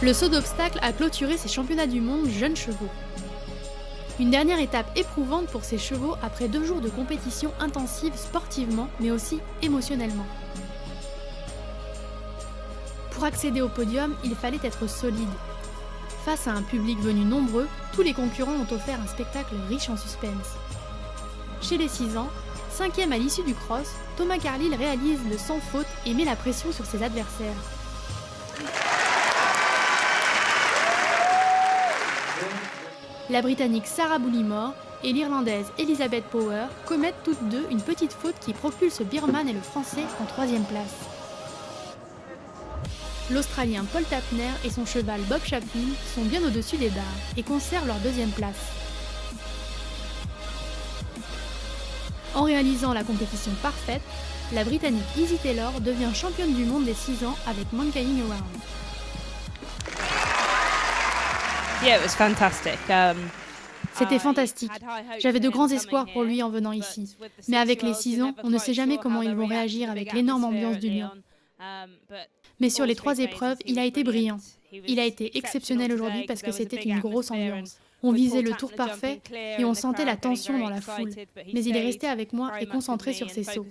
Le saut d'obstacle a clôturé ces championnats du monde jeunes chevaux. Une dernière étape éprouvante pour ces chevaux après 2 jours de compétition intensive sportivement, mais aussi émotionnellement. Pour accéder au podium, il fallait être solide. Face à un public venu nombreux, tous les concurrents ont offert un spectacle riche en suspense. Chez les 6 ans, 5e à l'issue du cross, Thomas Carlile réalise le sans faute et met la pression sur ses adversaires. La Britannique Sarah Bullimore et l'Irlandaise Elizabeth Power commettent toutes deux une petite faute qui propulse Bierman et le Français en 3e place. L'Australien Paul Tapner et son cheval Bob Chaplin sont bien au-dessus des barres et conservent leur 2e place. En réalisant la compétition parfaite, la Britannique Izzy Taylor devient championne du monde des 6 ans avec Mankind Around. Yeah, it was fantastic. C'était fantastique. J'avais de grands espoirs pour lui en venant ici. Mais avec les 6 ans, on ne sait jamais comment ils vont réagir avec l'énorme ambiance du Lyon. Mais sur les 3 épreuves, il a été brillant. Il a été exceptionnel aujourd'hui parce que c'était une grosse ambiance. On visait le tour parfait et on sentait la tension dans la foule. Mais il est resté avec moi et concentré sur ses sauts.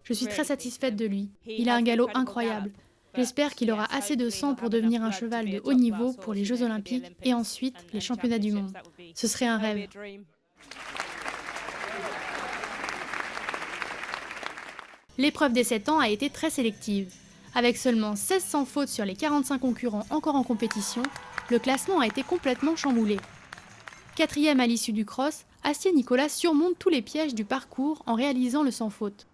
Je suis très satisfaite de lui. Il a un galop incroyable. J'espère qu'il aura assez de sang pour devenir un cheval de haut niveau pour les Jeux Olympiques et ensuite les championnats du monde. Ce serait un rêve. L'épreuve des 7 ans a été très sélective. Avec seulement 16 sans fautes sur les 45 concurrents encore en compétition, le classement a été complètement chamboulé. 4e à l'issue du cross, Astier Nicolas surmonte tous les pièges du parcours en réalisant le sans faute.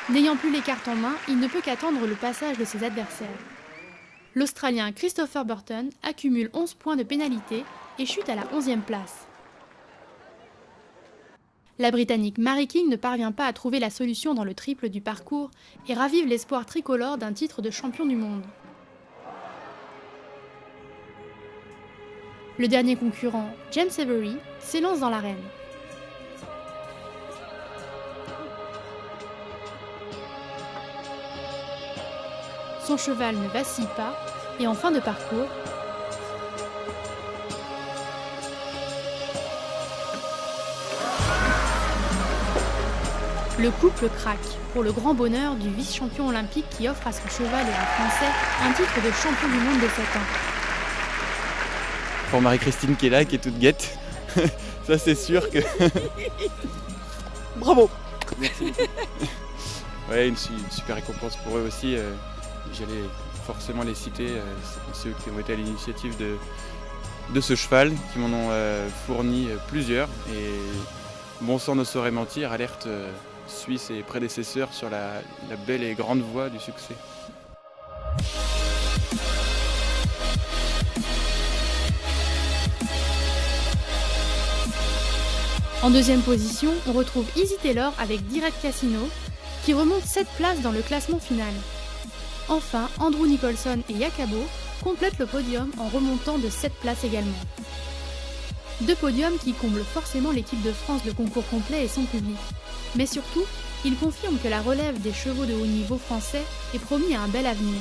N'ayant plus les cartes en main, il ne peut qu'attendre le passage de ses adversaires. L'Australien Christopher Burton accumule 11 points de pénalité et chute à la 11e place. La Britannique Mary King ne parvient pas à trouver la solution dans le triple du parcours et ravive l'espoir tricolore d'un titre de champion du monde. Le dernier concurrent, James Avery, s'élance dans l'arène. Son cheval ne vacille pas et en fin de parcours, le couple craque pour le grand bonheur du vice-champion olympique qui offre à son cheval et à Français un titre de champion du monde de 7 ans. Pour Marie-Christine qui est là, qui est toute guette, ça c'est sûr que... Bravo. Merci. Ouais, une super récompense pour eux aussi. J'allais forcément les citer, c'est ceux qui ont été à l'initiative de ce cheval, qui m'en ont fourni plusieurs. Et bon sang ne saurait mentir, alerte suit ses prédécesseurs sur la belle et grande voie du succès. En 2e position, on retrouve Izzy Taylor avec Direct Casino, qui remonte 7 places dans le classement final. Enfin, Andrew Nicholson et Yakabo complètent le podium en remontant de 7 places également. 2 podiums qui comblent forcément l'équipe de France de concours complet et son public. Mais surtout, ils confirment que la relève des chevaux de haut niveau français est promis à un bel avenir.